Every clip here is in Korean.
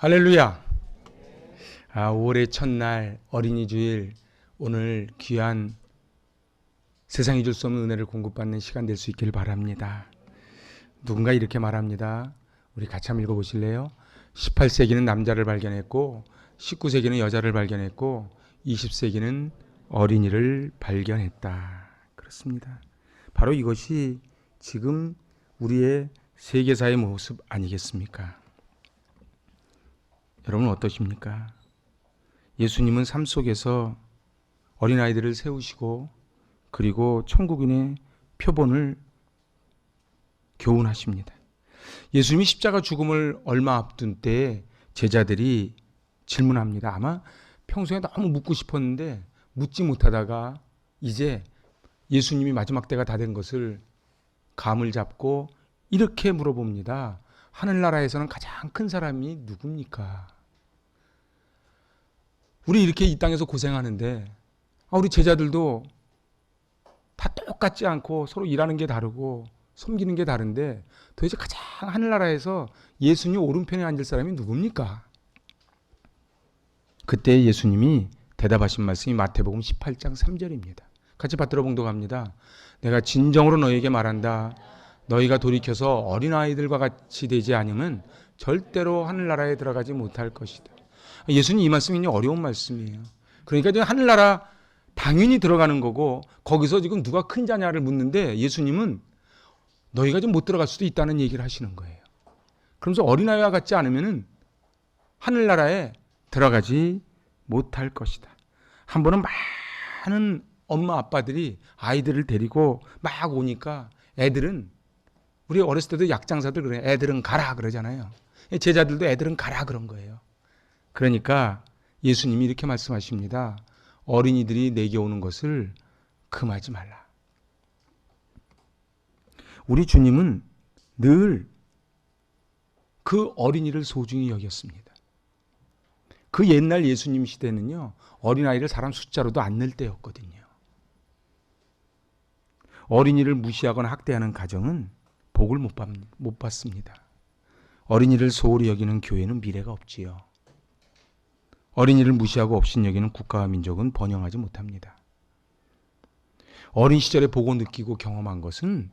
할렐루야. 5월의 첫날 어린이 주일, 오늘 귀한 세상이 줄 수 없는 은혜를 공급받는 시간 될 수 있기를 바랍니다. 누군가 이렇게 말합니다. 우리 같이 한번 읽어보실래요? 18세기는 남자를 발견했고 19세기는 여자를 발견했고 20세기는 어린이를 발견했다. 그렇습니다. 바로 이것이 지금 우리의 세계사의 모습 아니겠습니까? 여러분 어떠십니까? 예수님은 삶 속에서 어린아이들을 세우시고 그리고 천국인의 표본을 교훈하십니다. 예수님이 십자가 죽음을 얼마 앞둔 때에 제자들이 질문합니다. 아마 평소에 너무 묻고 싶었는데 묻지 못하다가 이제 예수님이 마지막 때가 다 된 것을 감을 잡고 이렇게 물어봅니다. 하늘나라에서는 가장 큰 사람이 누굽니까? 우리 이렇게 이 땅에서 고생하는데 우리 제자들도 다 똑같지 않고 서로 일하는 게 다르고 섬기는 게 다른데 도대체 가장 하늘나라에서 예수님 오른편에 앉을 사람이 누굽니까? 그때 예수님이 대답하신 말씀이 마태복음 18장 3절입니다. 같이 받들어 봉독합니다. 내가 진정으로 너희에게 말한다. 너희가 돌이켜서 어린아이들과 같이 되지 않으면 절대로 하늘나라에 들어가지 못할 것이다. 예수님 이 말씀이 어려운 말씀이에요. 그러니까 지금 하늘나라 당연히 들어가는 거고 거기서 지금 누가 큰 자냐를 묻는데 예수님은 너희가 좀 못 들어갈 수도 있다는 얘기를 하시는 거예요. 그러면서 어린아이와 같지 않으면 하늘나라에 들어가지 못할 것이다. 한 번은 많은 엄마 아빠들이 아이들을 데리고 막 오니까 애들은 우리 어렸을 때도 약장사들 그래요. 애들은 가라 그러잖아요. 제자들도 애들은 가라 그런 거예요. 그러니까 예수님이 이렇게 말씀하십니다. 어린이들이 내게 오는 것을 금하지 말라. 우리 주님은 늘 그 어린이를 소중히 여겼습니다. 그 옛날 예수님 시대는요, 어린아이를 사람 숫자로도 안 낼 때였거든요. 어린이를 무시하거나 학대하는 가정은 복을 못 받습니다. 어린이를 소홀히 여기는 교회는 미래가 없지요. 어린이를 무시하고 업신여기는 국가와 민족은 번영하지 못합니다. 어린 시절에 보고 느끼고 경험한 것은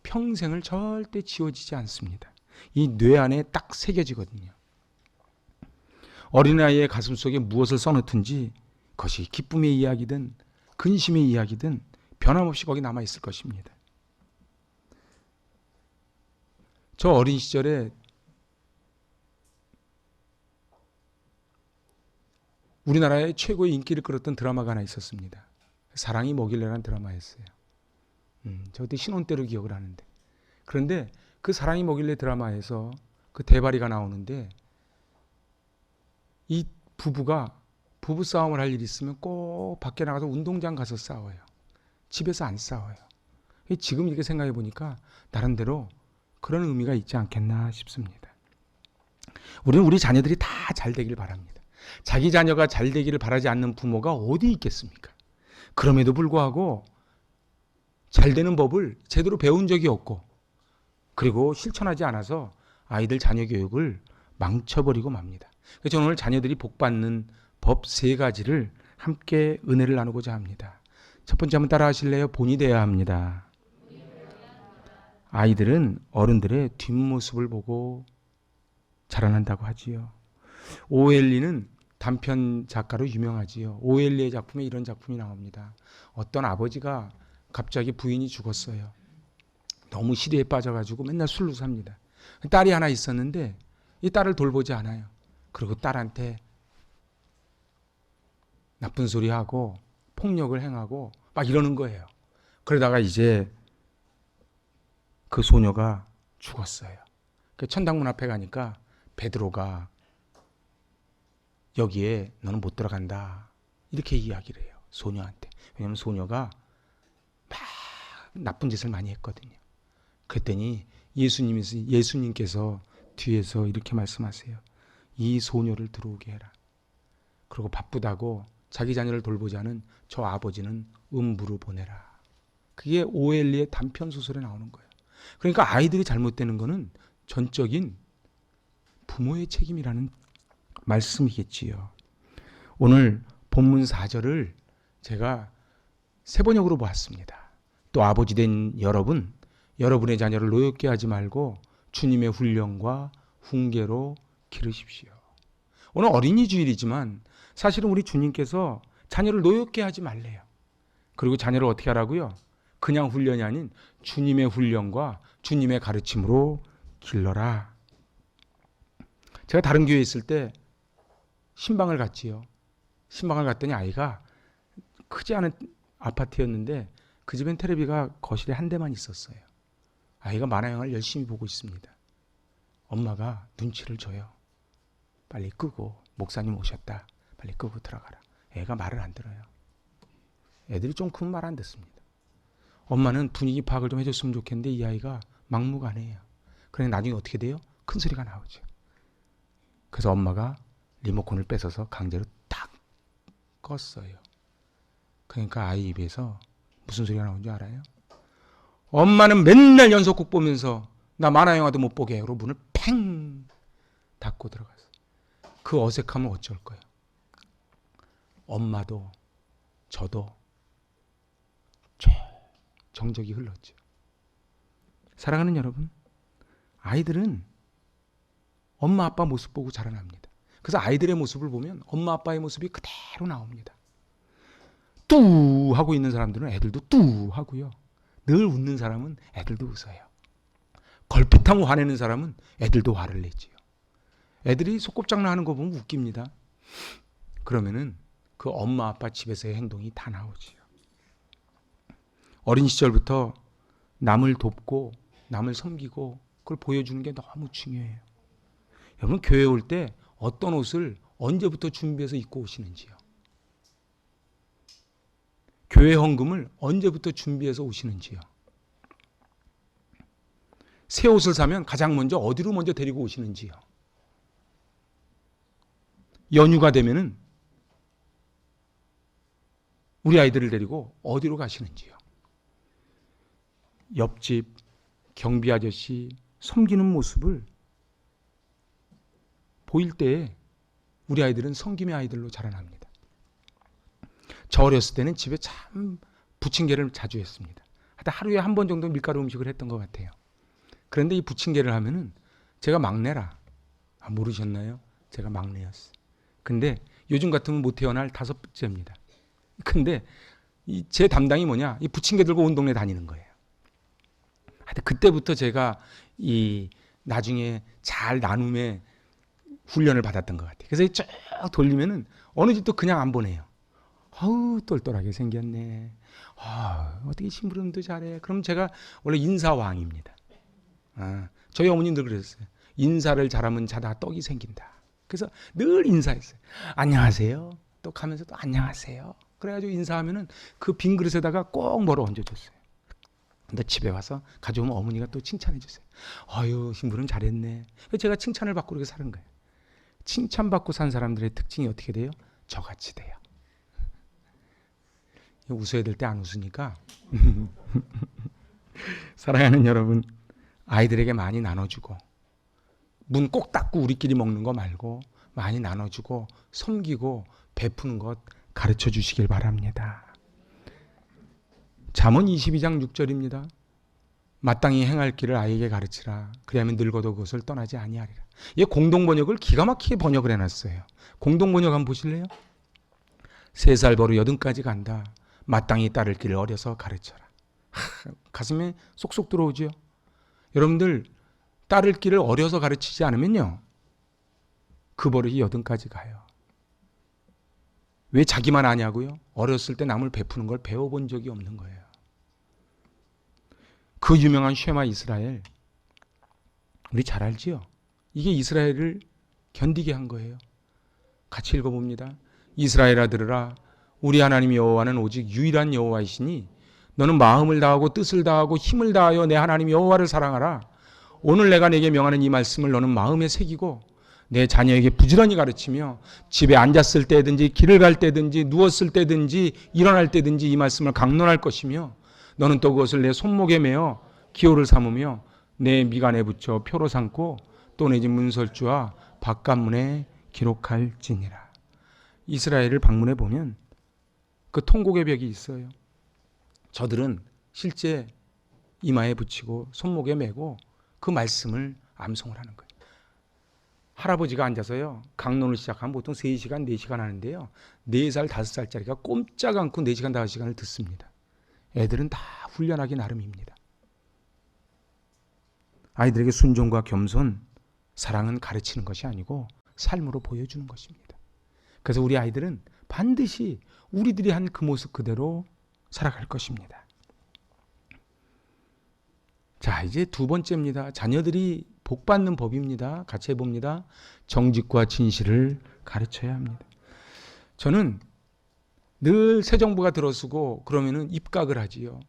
평생을 절대 지워지지 않습니다. 이 뇌 안에 딱 새겨지거든요. 어린아이의 가슴 속에 무엇을 써놓든지 그것이 기쁨의 이야기든 근심의 이야기든 변함없이 거기 남아있을 것입니다. 저 어린 시절에 우리나라의 최고의 인기를 끌었던 드라마가 하나 있었습니다. 사랑이 뭐길래라는 드라마였어요. 저 그때 신혼 때로 기억을 하는데. 그런데 그 사랑이 뭐길래 드라마에서 그 대바리가 나오는데 이 부부가 부부싸움을 할 일이 있으면 꼭 밖에 나가서 운동장 가서 싸워요. 집에서 안 싸워요. 지금 이렇게 생각해 보니까 나름대로 그런 의미가 있지 않겠나 싶습니다. 우리는 우리 자녀들이 다 잘 되길 바랍니다. 자기 자녀가 잘 되기를 바라지 않는 부모가 어디 있겠습니까? 그럼에도 불구하고 잘 되는 법을 제대로 배운 적이 없고 그리고 실천하지 않아서 아이들 자녀 교육을 망쳐버리고 맙니다. 그래서 저는 오늘 자녀들이 복받는 법 3가지를 함께 은혜를 나누고자 합니다. 첫 번째 한번 따라 하실래요? 본이 되어야 합니다. 아이들은 어른들의 뒷모습을 보고 자라난다고 하지요. 오엘리는 단편 작가로 유명하지요. 오엘리의 작품에 이런 작품이 나옵니다. 어떤 아버지가 갑자기 부인이 죽었어요. 너무 시리에 빠져가지고 맨날 술로 삽니다. 딸이 하나 있었는데 이 딸을 돌보지 않아요. 그리고 딸한테 나쁜 소리 하고 폭력을 행하고 막 이러는 거예요. 그러다가 이제 그 소녀가 죽었어요. 천당문 앞에 가니까 베드로가 여기에 너는 못 들어간다 이렇게 이야기를 해요. 소녀한테. 왜냐하면 소녀가 막 나쁜 짓을 많이 했거든요. 그랬더니 예수님께서 뒤에서 이렇게 말씀하세요. 이 소녀를 들어오게 해라. 그리고 바쁘다고 자기 자녀를 돌보지 않은 저 아버지는 음부로 보내라. 그게 오엘리의 단편 소설에 나오는 거예요. 그러니까 아이들이 잘못되는 거는 전적인 부모의 책임이라는 말씀이겠지요. 오늘 본문 4절을 제가 세 번역으로 보았습니다. 또 아버지 된 여러분, 여러분의 자녀를 노엽게 하지 말고 주님의 훈련과 훈계로 기르십시오. 오늘 어린이 주일이지만 사실은 우리 주님께서 자녀를 노엽게 하지 말래요. 그리고 자녀를 어떻게 하라고요? 그냥 훈련이 아닌 주님의 훈련과 주님의 가르침으로 길러라. 제가 다른 교회에 있을 때 신방을 갔지요. 신방을 갔더니 아이가 크지 않은 아파트였는데 그 집엔 테레비가 거실에 한 대만 있었어요. 아이가 만화 영화를 열심히 보고 있습니다. 엄마가 눈치를 줘요. 빨리 끄고, 목사님 오셨다. 빨리 끄고 들어가라. 애가 말을 안 들어요. 애들이 좀 크면 말 안 듣습니다. 엄마는 분위기 파악을 좀 해줬으면 좋겠는데 이 아이가 막무가내예요. 그래 나중에 어떻게 돼요? 큰 소리가 나오죠. 그래서 엄마가 리모컨을 뺏어서 강제로 딱 껐어요. 그러니까 아이 입에서 무슨 소리가 나온 줄 알아요? 엄마는 맨날 연속극 보면서 나 만화 영화도 못 보게 해요. 문을 팽 닫고 들어갔어요. 그 어색함을 어쩔 거예요? 엄마도 저도 정적이 흘렀죠. 사랑하는 여러분, 아이들은 엄마 아빠 모습 보고 자라납니다. 그래서 아이들의 모습을 보면 엄마 아빠의 모습이 그대로 나옵니다. 뚜 하고 있는 사람들은 애들도 뚜 하고요. 늘 웃는 사람은 애들도 웃어요. 걸핏하면 화내는 사람은 애들도 화를 내지요. 애들이 소꿉장난 하는 거 보면 웃깁니다. 그러면은 그 엄마 아빠 집에서의 행동이 다 나오지요. 어린 시절부터 남을 돕고 남을 섬기고 그걸 보여주는 게 너무 중요해요. 여러분 교회 올 때 어떤 옷을 언제부터 준비해서 입고 오시는지요? 교회 헌금을 언제부터 준비해서 오시는지요? 새 옷을 사면 가장 먼저 어디로 먼저 데리고 오시는지요? 연휴가 되면은 우리 아이들을 데리고 어디로 가시는지요? 옆집 경비 아저씨 섬기는 모습을 보일 때 우리 아이들은 섬김의 아이들로 자라납니다. 저 어렸을 때는 집에 참 부침개를 자주 했습니다. 하여튼 하루에 한 번 정도 밀가루 음식을 했던 것 같아요. 그런데 이 부침개를 하면은 제가 막내라. 모르셨나요? 제가 막내였어요. 근데 요즘 같으면 못 태어날 5번째입니다. 근데 제 담당이 뭐냐? 이 부침개 들고 온 동네 다니는 거예요. 하여튼 그때부터 제가 이 나중에 잘 나눔의 훈련을 받았던 것 같아요. 그래서 쭉 돌리면은 어느 집도 그냥 안 보내요. 아우 똘똘하게 생겼네. 어떻게 심부름도 잘해. 그럼 제가 원래 인사왕입니다. 저희 어머니 늘 그랬어요. 인사를 잘하면 자다 떡이 생긴다. 그래서 늘 인사했어요. 안녕하세요. 또 가면서 또 안녕하세요. 그래가지고 인사하면은 그 빈 그릇에다가 꼭 뭐를 얹어줬어요. 근데 집에 와서 가져오면 어머니가 또 칭찬해 주세요. 아유 심부름 잘했네. 제가 칭찬을 받고 그렇게 사는 거예요. 칭찬받고 산 사람들의 특징이 어떻게 돼요? 저같이 돼요. 웃어야 될 때 안 웃으니까. 사랑하는 여러분, 아이들에게 많이 나눠주고 문 꼭 닫고 우리끼리 먹는 거 말고 많이 나눠주고 섬기고 베푸는 것 가르쳐 주시길 바랍니다. 잠언 22장 6절입니다. 마땅히 행할 길을 아이에게 가르치라. 그리하면 늙어도 그것을 떠나지 아니하리라. 이 공동번역을 기가 막히게 번역을 해놨어요. 공동번역 한번 보실래요? 3살 버릇 80까지 간다. 마땅히 따를 길을 어려서 가르쳐라. 가슴에 쏙쏙 들어오죠. 여러분들 따를 길을 어려서 가르치지 않으면요. 그 버릇이 80까지 가요. 왜 자기만 아냐고요? 어렸을 때 남을 베푸는 걸 배워본 적이 없는 거예요. 그 유명한 쉐마 이스라엘 우리 잘 알지요? 이게 이스라엘을 견디게 한 거예요. 같이 읽어봅니다. 이스라엘아 들으라. 우리 하나님 여호와는 오직 유일한 여호와이시니 너는 마음을 다하고 뜻을 다하고 힘을 다하여 내 하나님 여호와를 사랑하라. 오늘 내가 내게 명하는 이 말씀을 너는 마음에 새기고 내 자녀에게 부지런히 가르치며 집에 앉았을 때든지 길을 갈 때든지 누웠을 때든지 일어날 때든지 이 말씀을 강론할 것이며 너는 또 그것을 내 손목에 매어 기호를 삼으며 내 미간에 붙여 표로 삼고 또 내 집 문설주와 바깥문에 기록할지니라. 이스라엘을 방문해 보면 그 통곡의 벽이 있어요. 저들은 실제 이마에 붙이고 손목에 메고 그 말씀을 암송을 하는 거예요. 할아버지가 앉아서요, 강론을 시작하면 보통 3시간, 4시간 하는데요. 4살, 5살짜리가 꼼짝 않고 4시간, 5시간을 듣습니다. 애들은 다 훈련하기 나름입니다. 아이들에게 순종과 겸손, 사랑은 가르치는 것이 아니고 삶으로 보여주는 것입니다. 그래서 우리 아이들은 반드시 우리들이 한 그 모습 그대로 살아갈 것입니다. 자, 이제 두 번째입니다. 자녀들이 복받는 법입니다. 같이 해봅니다. 정직과 진실을 가르쳐야 합니다. 저는 늘 새 정부가 들어서고 그러면은 입각을 하지요.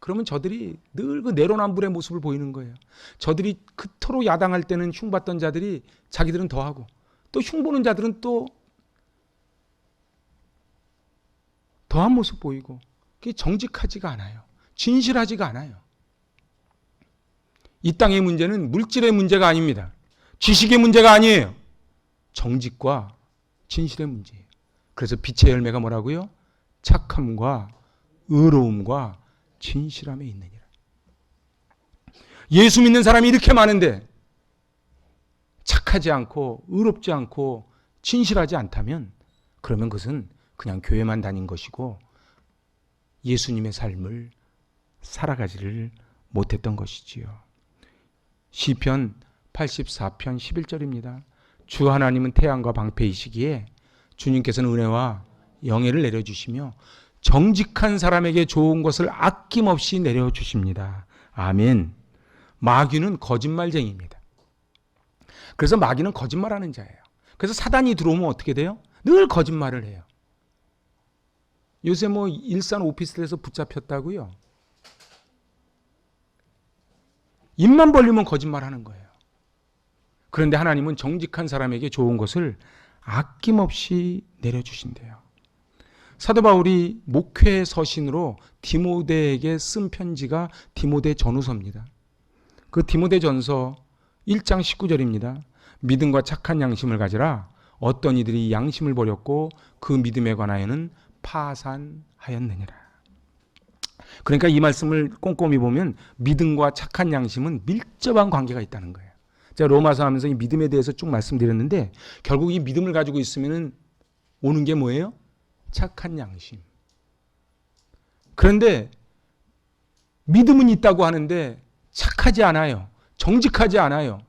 그러면 저들이 늘 그 내로남불의 모습을 보이는 거예요. 저들이 그토록 야당할 때는 흉봤던 자들이 자기들은 더하고, 또 흉보는 자들은 또 더한 모습 보이고, 그게 정직하지가 않아요. 진실하지가 않아요. 이 땅의 문제는 물질의 문제가 아닙니다. 지식의 문제가 아니에요. 정직과 진실의 문제예요. 그래서 빛의 열매가 뭐라고요? 착함과 의로움과 진실함에 있느니라. 예수 믿는 사람이 이렇게 많은데 착하지 않고 의롭지 않고 진실하지 않다면 그러면 그것은 그냥 교회만 다닌 것이고 예수님의 삶을 살아가지를 못했던 것이지요. 시편 84편 11절입니다. 주 하나님은 태양과 방패이시기에 주님께서는 은혜와 영예를 내려주시며 정직한 사람에게 좋은 것을 아낌없이 내려주십니다. 아멘. 마귀는 거짓말쟁이입니다. 그래서 마귀는 거짓말하는 자예요. 그래서 사단이 들어오면 어떻게 돼요? 늘 거짓말을 해요. 요새 뭐 일산 오피스텔에서 붙잡혔다고요? 입만 벌리면 거짓말하는 거예요. 그런데 하나님은 정직한 사람에게 좋은 것을 아낌없이 내려주신대요. 사도 바울이 목회 서신으로 디모데에게 쓴 편지가 디모데 전후서입니다. 그 디모데 전서 1장 19절입니다. 믿음과 착한 양심을 가지라. 어떤 이들이 양심을 버렸고 그 믿음에 관하여는 파산하였느니라. 그러니까 이 말씀을 꼼꼼히 보면 믿음과 착한 양심은 밀접한 관계가 있다는 거예요. 제가 로마서 하면서 이 믿음에 대해서 쭉 말씀드렸는데 결국 이 믿음을 가지고 있으면 오는 게 뭐예요? 착한 양심. 그런데 믿음은 있다고 하는데 착하지 않아요. 정직하지 않아요.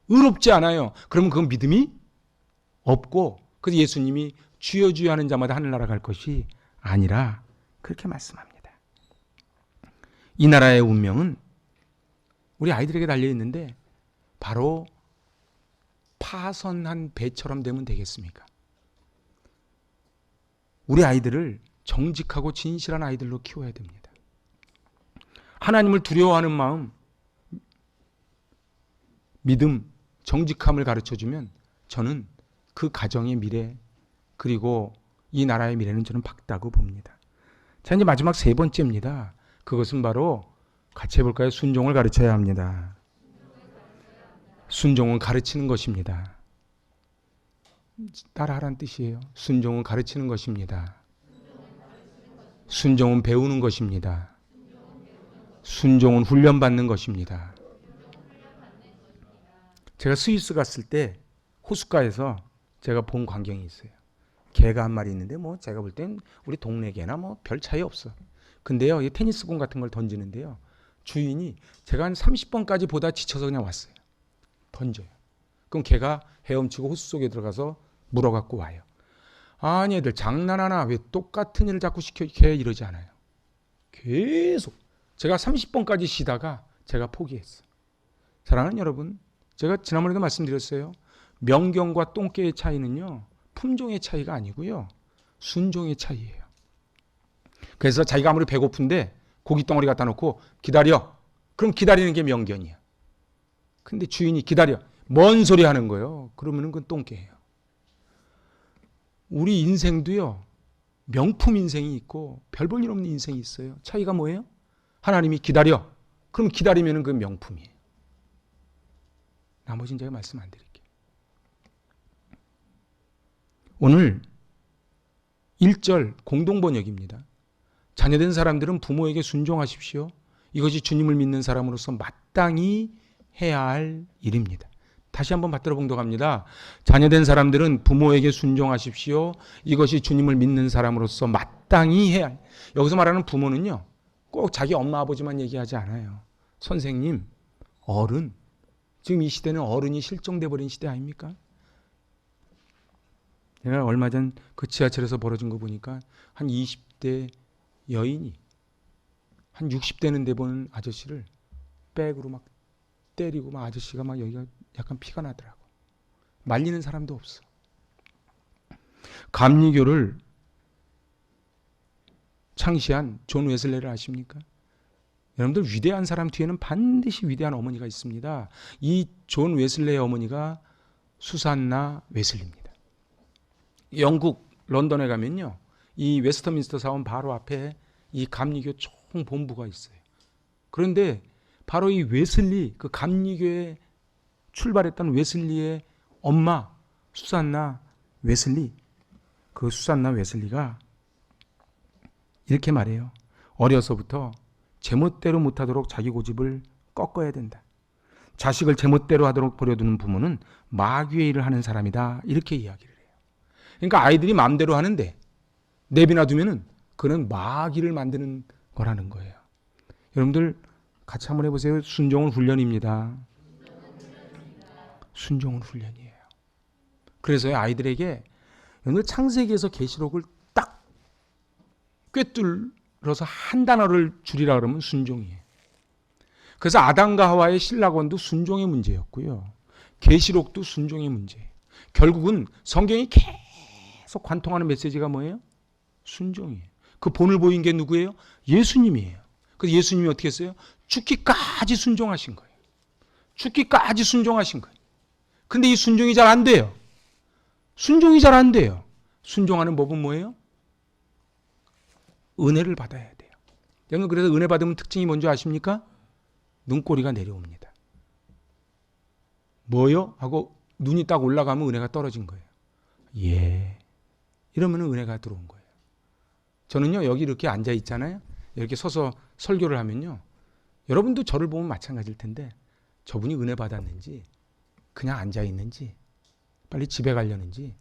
의롭지 않아요. 그러면 그건 믿음이 없고, 그래서 예수님이 주여 주여 하는 자마다 하늘나라 갈 것이 아니라 그렇게 말씀합니다. 이 나라의 운명은 우리 아이들에게 달려 있는데 바로 파선한 배처럼 되면 되겠습니까? 우리 아이들을 정직하고 진실한 아이들로 키워야 됩니다. 하나님을 두려워하는 마음, 믿음, 정직함을 가르쳐주면 저는 그 가정의 미래 그리고 이 나라의 미래는 저는 밝다고 봅니다. 자, 이제 마지막 세 번째입니다. 그것은 바로 같이 해볼까요? 순종을 가르쳐야 합니다. 순종은 가르치는 것입니다. 따라하라는 뜻이에요. 순종은 가르치는 것입니다. 순종은 배우는 것입니다. 순종은 훈련받는 것입니다. 제가 스위스 갔을 때 호숫가에서 제가 본 광경이 있어요. 개가 한 마리 있는데 뭐 제가 볼 땐 우리 동네 개나 뭐 별 차이 없어. 근데요, 이 테니스공 같은 걸 던지는데요. 주인이 제가 한 30번까지 보다 지쳐서 그냥 왔어요. 던져요. 그럼 걔가 헤엄치고 호수 속에 들어가서 물어갖고 와요. 아니 애들 장난하나? 왜 똑같은 일을 자꾸 시켜? 걔 이러지 않아요. 계속. 제가 30번까지 쉬다가 제가 포기했어. 사랑하는 여러분, 제가 지난번에도 말씀드렸어요. 명경과 똥개의 차이는요, 품종의 차이가 아니고요, 순종의 차이예요. 그래서 자기가 아무리 배고픈데 고기 덩어리 갖다 놓고 기다려. 그럼 기다리는 게 명견이야. 근데 주인이 기다려. 뭔 소리 하는 거예요? 그러면은 그건 똥개예요. 우리 인생도요, 명품 인생이 있고 별 볼 일 없는 인생이 있어요. 차이가 뭐예요? 하나님이 기다려. 그럼 기다리면은 그 명품이에요. 나머지는 제가 말씀 안 드릴게요. 오늘 1절 공동번역입니다. 자녀된 사람들은 부모에게 순종하십시오. 이것이 주님을 믿는 사람으로서 마땅히 해야 할 일입니다. 다시 한번 받들어 봉독합니다. 자녀된 사람들은 부모에게 순종하십시오. 이것이 주님을 믿는 사람으로서 마땅히 해야 할. 여기서 말하는 부모는요, 꼭 자기 엄마 아버지만 얘기하지 않아요. 선생님, 어른. 지금 이 시대는 어른이 실종돼 버린 시대 아닙니까? 제가 얼마 전 그 지하철에서 벌어진 거 보니까 한 20대 여인이 한 60대는 돼 보는 아저씨를 백으로 막 때리고 막 아저씨가 막 여기가 약간 피가 나더라고. 말리는 사람도 없어. 감리교를 창시한 존 웨슬레를 아십니까? 여러분들 위대한 사람 뒤에는 반드시 위대한 어머니가 있습니다. 이 존 웨슬레의 어머니가 수산나 웨슬리입니다. 영국 런던에 가면요, 이 웨스터민스터 사원 바로 앞에 이 감리교 총본부가 있어요. 그런데 바로 이 웨슬리, 그 감리교에 출발했던 웨슬리의 엄마 수산나 웨슬리, 그 수산나 웨슬리가 이렇게 말해요. 어려서부터 제멋대로 못하도록 자기 고집을 꺾어야 된다. 자식을 제멋대로 하도록 버려두는 부모는 마귀의 일을 하는 사람이다. 이렇게 이야기를 해요. 그러니까 아이들이 마음대로 하는데 내비놔 두면은 그는 마귀를 만드는 거라는 거예요. 여러분들 같이 한번 해보세요. 순종은 훈련입니다. 순종은 훈련이에요. 그래서 아이들에게 여러분들 창세기에서 계시록을 딱 꿰뚫어서 한 단어를 줄이라 그러면 순종이에요. 그래서 아담과 하와의 신라권도 순종의 문제였고요. 계시록도 순종의 문제예요. 결국은 성경이 계속 관통하는 메시지가 뭐예요? 순종이에요. 그 본을 보인 게 누구예요? 예수님이에요. 그래서 예수님이 어떻게 했어요? 죽기까지 순종하신 거예요. 죽기까지 순종하신 거예요. 근데 이 순종이 잘 안 돼요. 순종이 잘 안 돼요. 순종하는 법은 뭐예요? 은혜를 받아야 돼요. 여러분, 그래서 은혜 받으면 특징이 뭔지 아십니까? 눈꼬리가 내려옵니다. 뭐요? 하고 눈이 딱 올라가면 은혜가 떨어진 거예요. 예. 이러면 은혜가 들어온 거예요. 저는요, 여기 이렇게 앉아 있잖아요. 이렇게 서서 설교를 하면요, 여러분도 저를 보면 마찬가지일 텐데 저분이 은혜 받았는지 그냥 앉아 있는지 빨리 집에 가려는지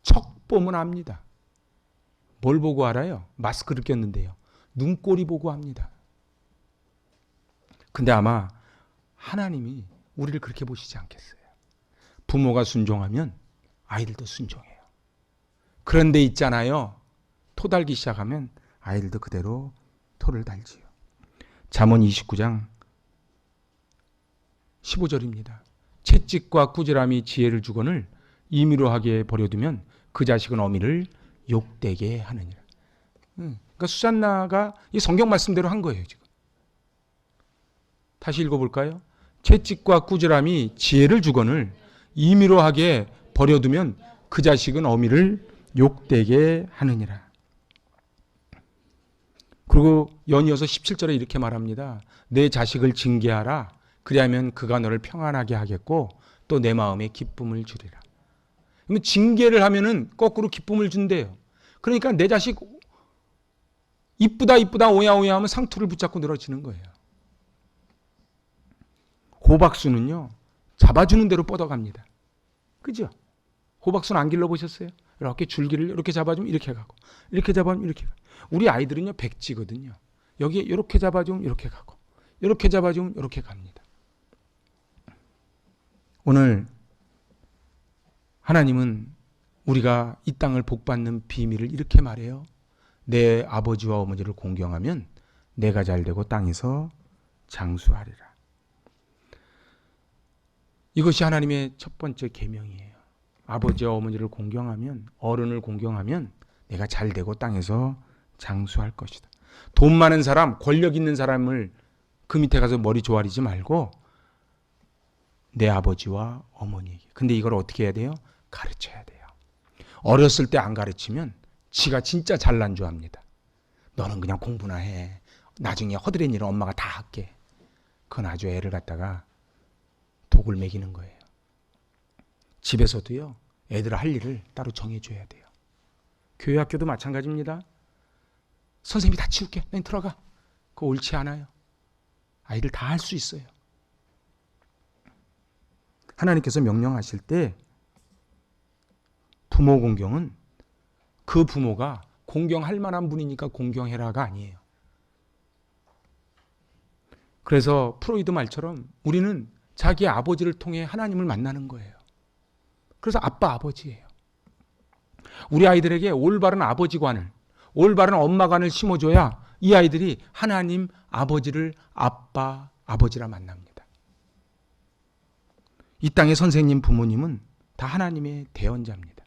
척 보면 압니다. 뭘 보고 알아요? 마스크를 꼈는데요. 눈꼬리 보고 합니다. 근데 아마 하나님이 우리를 그렇게 보시지 않겠어요. 부모가 순종하면 아이들도 순종해요. 그런데 있잖아요, 토 달기 시작하면 아이들도 그대로 토를 달지요. 잠언 29장 15절입니다. 채찍과 꾸지람이 지혜를 주거늘 임의로 하게 버려두면 그 자식은 어미를 욕되게 하느니라. 그러니까 수산나가 이 성경 말씀대로 한 거예요. 지금 다시 읽어볼까요? 채찍과 꾸지람이 지혜를 주거늘 임의로 하게 버려두면 그 자식은 어미를 욕되게 하느니라. 그리고 연이어서 17절에 이렇게 말합니다. 내 자식을 징계하라. 그리하면 그가 너를 평안하게 하겠고 또 내 마음에 기쁨을 주리라. 그러면 징계를 하면은 거꾸로 기쁨을 준대요. 그러니까 내 자식 이쁘다 이쁘다 오야오야 하면 상투를 붙잡고 늘어지는 거예요. 호박수는요, 잡아주는 대로 뻗어갑니다. 그죠? 호박수는 안 길러보셨어요? 이렇게 줄기를 이렇게 잡아주면 이렇게 가고, 이렇게 잡아주면 이렇게 가고. 우리 아이들은요, 백지거든요. 여기 이렇게 잡아주면 이렇게 가고, 이렇게 잡아주면 이렇게 갑니다. 오늘 하나님은 우리가 이 땅을 복받는 비밀을 이렇게 말해요. 내 아버지와 어머니를 공경하면 내가 잘되고 땅에서 장수하리라. 이것이 하나님의 첫 번째 계명이에요. 아버지와 어머니를 공경하면, 어른을 공경하면 내가 잘되고 땅에서 장수할 것이다. 돈 많은 사람, 권력 있는 사람을 그 밑에 가서 머리 조아리지 말고 내 아버지와 어머니에게. 근데 이걸 어떻게 해야 돼요? 가르쳐야 돼요. 어렸을 때 안 가르치면 지가 진짜 잘난 줄 압니다. 너는 그냥 공부나 해. 나중에 허드렛 일은 엄마가 다 할게. 그건 아주 애를 갖다가 독을 먹이는 거예요. 집에서도요, 애들 할 일을 따로 정해줘야 돼요. 교회 학교도 마찬가지입니다. 선생님이 다 치울게. 넌 들어가. 그거 옳지 않아요. 아이들 다 할 수 있어요. 하나님께서 명령하실 때 부모 공경은 그 부모가 공경할 만한 분이니까 공경해라가 아니에요. 그래서 프로이드 말처럼 우리는 자기 아버지를 통해 하나님을 만나는 거예요. 그래서 아빠 아버지예요. 우리 아이들에게 올바른 아버지관을, 올바른 엄마관을 심어줘야 이 아이들이 하나님 아버지를 아빠 아버지라 만납니다. 이 땅의 선생님 부모님은 다 하나님의 대언자입니다.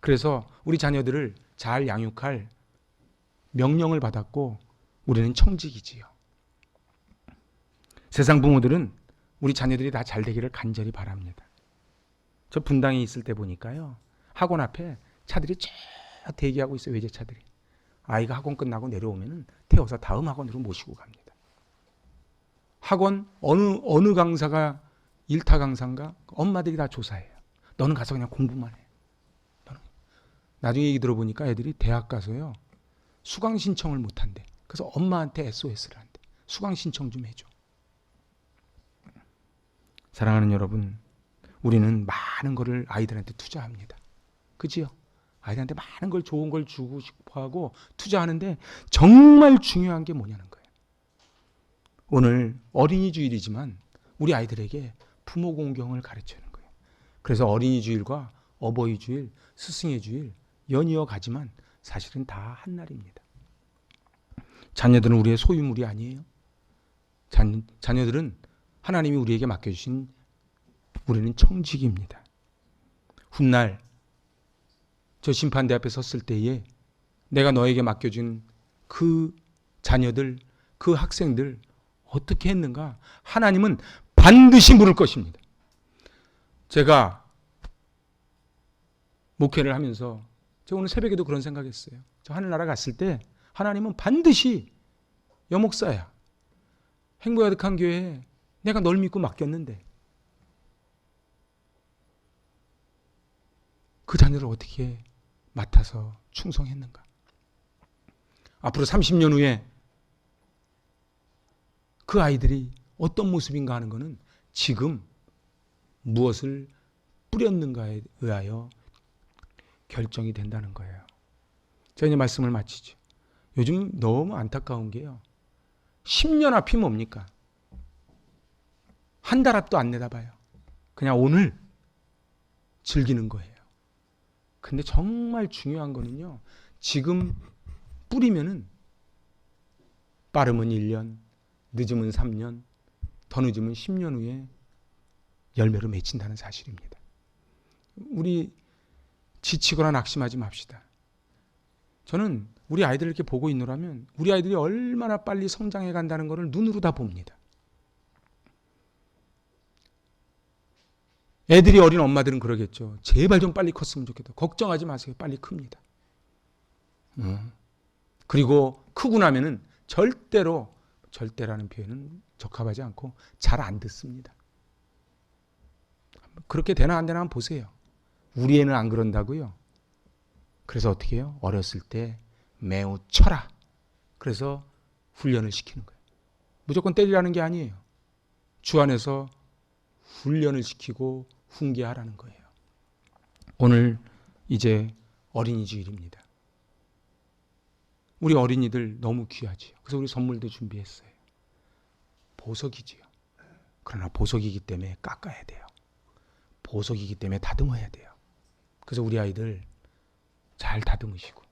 그래서 우리 자녀들을 잘 양육할 명령을 받았고 우리는 청직이지요. 세상 부모들은 우리 자녀들이 다 잘 되기를 간절히 바랍니다. 저 분당에 있을 때 보니까요. 학원 앞에 차들이 쭉 대기하고 있어요. 외제차들이. 아이가 학원 끝나고 내려오면 태워서 다음 학원으로 모시고 갑니다. 학원 어느 강사가 일타 강사인가? 엄마들이 다 조사해요. 너는 가서 그냥 공부만 해. 너는. 나중에 얘기 들어보니까 애들이 대학 가서요. 수강 신청을 못 한대. 그래서 엄마한테 SOS를 한대. 수강 신청 좀 해줘. 사랑하는 여러분, 우리는 많은 거를 아이들한테 투자합니다. 그지요? 아이들한테 많은 걸 좋은 걸 주고 싶어하고 투자하는데 정말 중요한 게 뭐냐는 거예요. 오늘 어린이 주일이지만 우리 아이들에게 부모 공경을 가르치는 거예요. 그래서 어린이 주일과 어버이 주일, 스승의 주일 연이어 가지만 사실은 다 한 날입니다. 자녀들은 우리의 소유물이 아니에요. 자녀들은 하나님이 우리에게 맡겨주신 우리는 청직입니다. 훗날 저 심판대 앞에 섰을 때에 내가 너에게 맡겨준 그 자녀들, 그 학생들 어떻게 했는가? 하나님은 반드시 물을 것입니다. 제가 목회를 하면서 제가 오늘 새벽에도 그런 생각했어요. 저 하늘나라 갔을 때 하나님은 반드시 여목사야. 행복가득한 교회에 내가 널 믿고 맡겼는데 그 자녀를 어떻게 맡아서 충성했는가? 앞으로 30년 후에 그 아이들이 어떤 모습인가 하는 것은 지금 무엇을 뿌렸는가에 의하여 결정이 된다는 거예요. 제가 이제 말씀을 마치죠. 요즘 너무 안타까운 게요. 10년 앞이 뭡니까? 한 달 앞도 안 내다봐요. 그냥 오늘 즐기는 거예요. 근데 정말 중요한 거는요. 지금 뿌리면은 빠르면 1년, 늦으면 3년, 더 늦으면 10년 후에 열매로 맺힌다는 사실입니다. 우리 지치거나 낙심하지 맙시다. 저는 우리 아이들을 이렇게 보고 있노라면 우리 아이들이 얼마나 빨리 성장해 간다는 것을 눈으로 다 봅니다. 애들이 어린 엄마들은 그러겠죠. 제발 좀 빨리 컸으면 좋겠다. 걱정하지 마세요. 빨리 큽니다. 그리고 크고 나면은 절대라는 표현은 적합하지 않고 잘 안 듣습니다. 그렇게 되나 안 되나 한번 보세요. 우리 애는 안 그런다고요. 그래서 어떻게 해요? 어렸을 때 매우 쳐라. 그래서 훈련을 시키는 거예요. 무조건 때리라는 게 아니에요. 주 안에서 훈련을 시키고 훈계하라는 거예요. 오늘 이제 어린이 주일입니다. 우리 어린이들 너무 귀하지요. 그래서 우리 선물도 준비했어요. 보석이지요. 그러나 보석이기 때문에 깎아야 돼요. 보석이기 때문에 다듬어야 돼요. 그래서 우리 아이들 잘 다듬으시고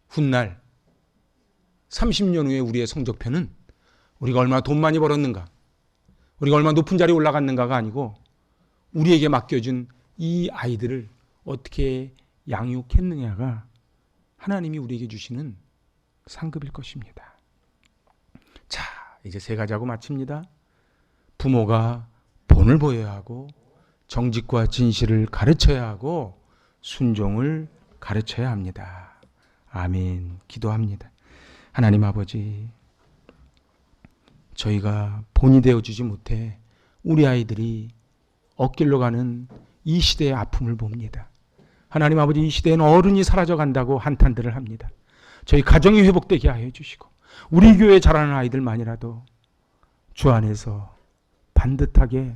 훗날 30년 후에 우리의 성적표는 우리가 얼마나 돈 많이 벌었는가, 우리가 얼마나 높은 자리에 올라갔는가가 아니고 우리에게 맡겨준 이 아이들을 어떻게 양육했느냐가 하나님이 우리에게 주시는 상급일 것입니다. 자, 이제 세 가지 하고 마칩니다. 부모가 본을 보여야 하고 정직과 진실을 가르쳐야 하고 순종을 가르쳐야 합니다. 아멘. 기도합니다. 하나님 아버지, 저희가 본이 되어주지 못해 우리 아이들이 엇길로 가는 이 시대의 아픔을 봅니다. 하나님 아버지, 이 시대에는 어른이 사라져 간다고 한탄들을 합니다. 저희 가정이 회복되게 하여 주시고 우리 교회에 자라는 아이들만이라도 주 안에서 반듯하게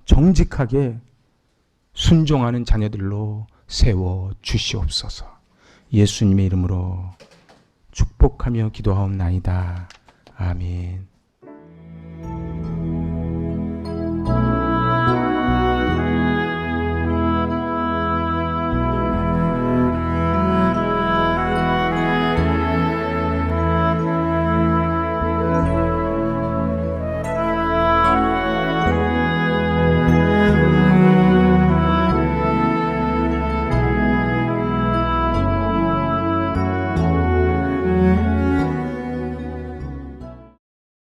정직하게 순종하는 자녀들로 세워 주시옵소서. 예수님의 이름으로 축복하며 기도하옵나이다. 아멘.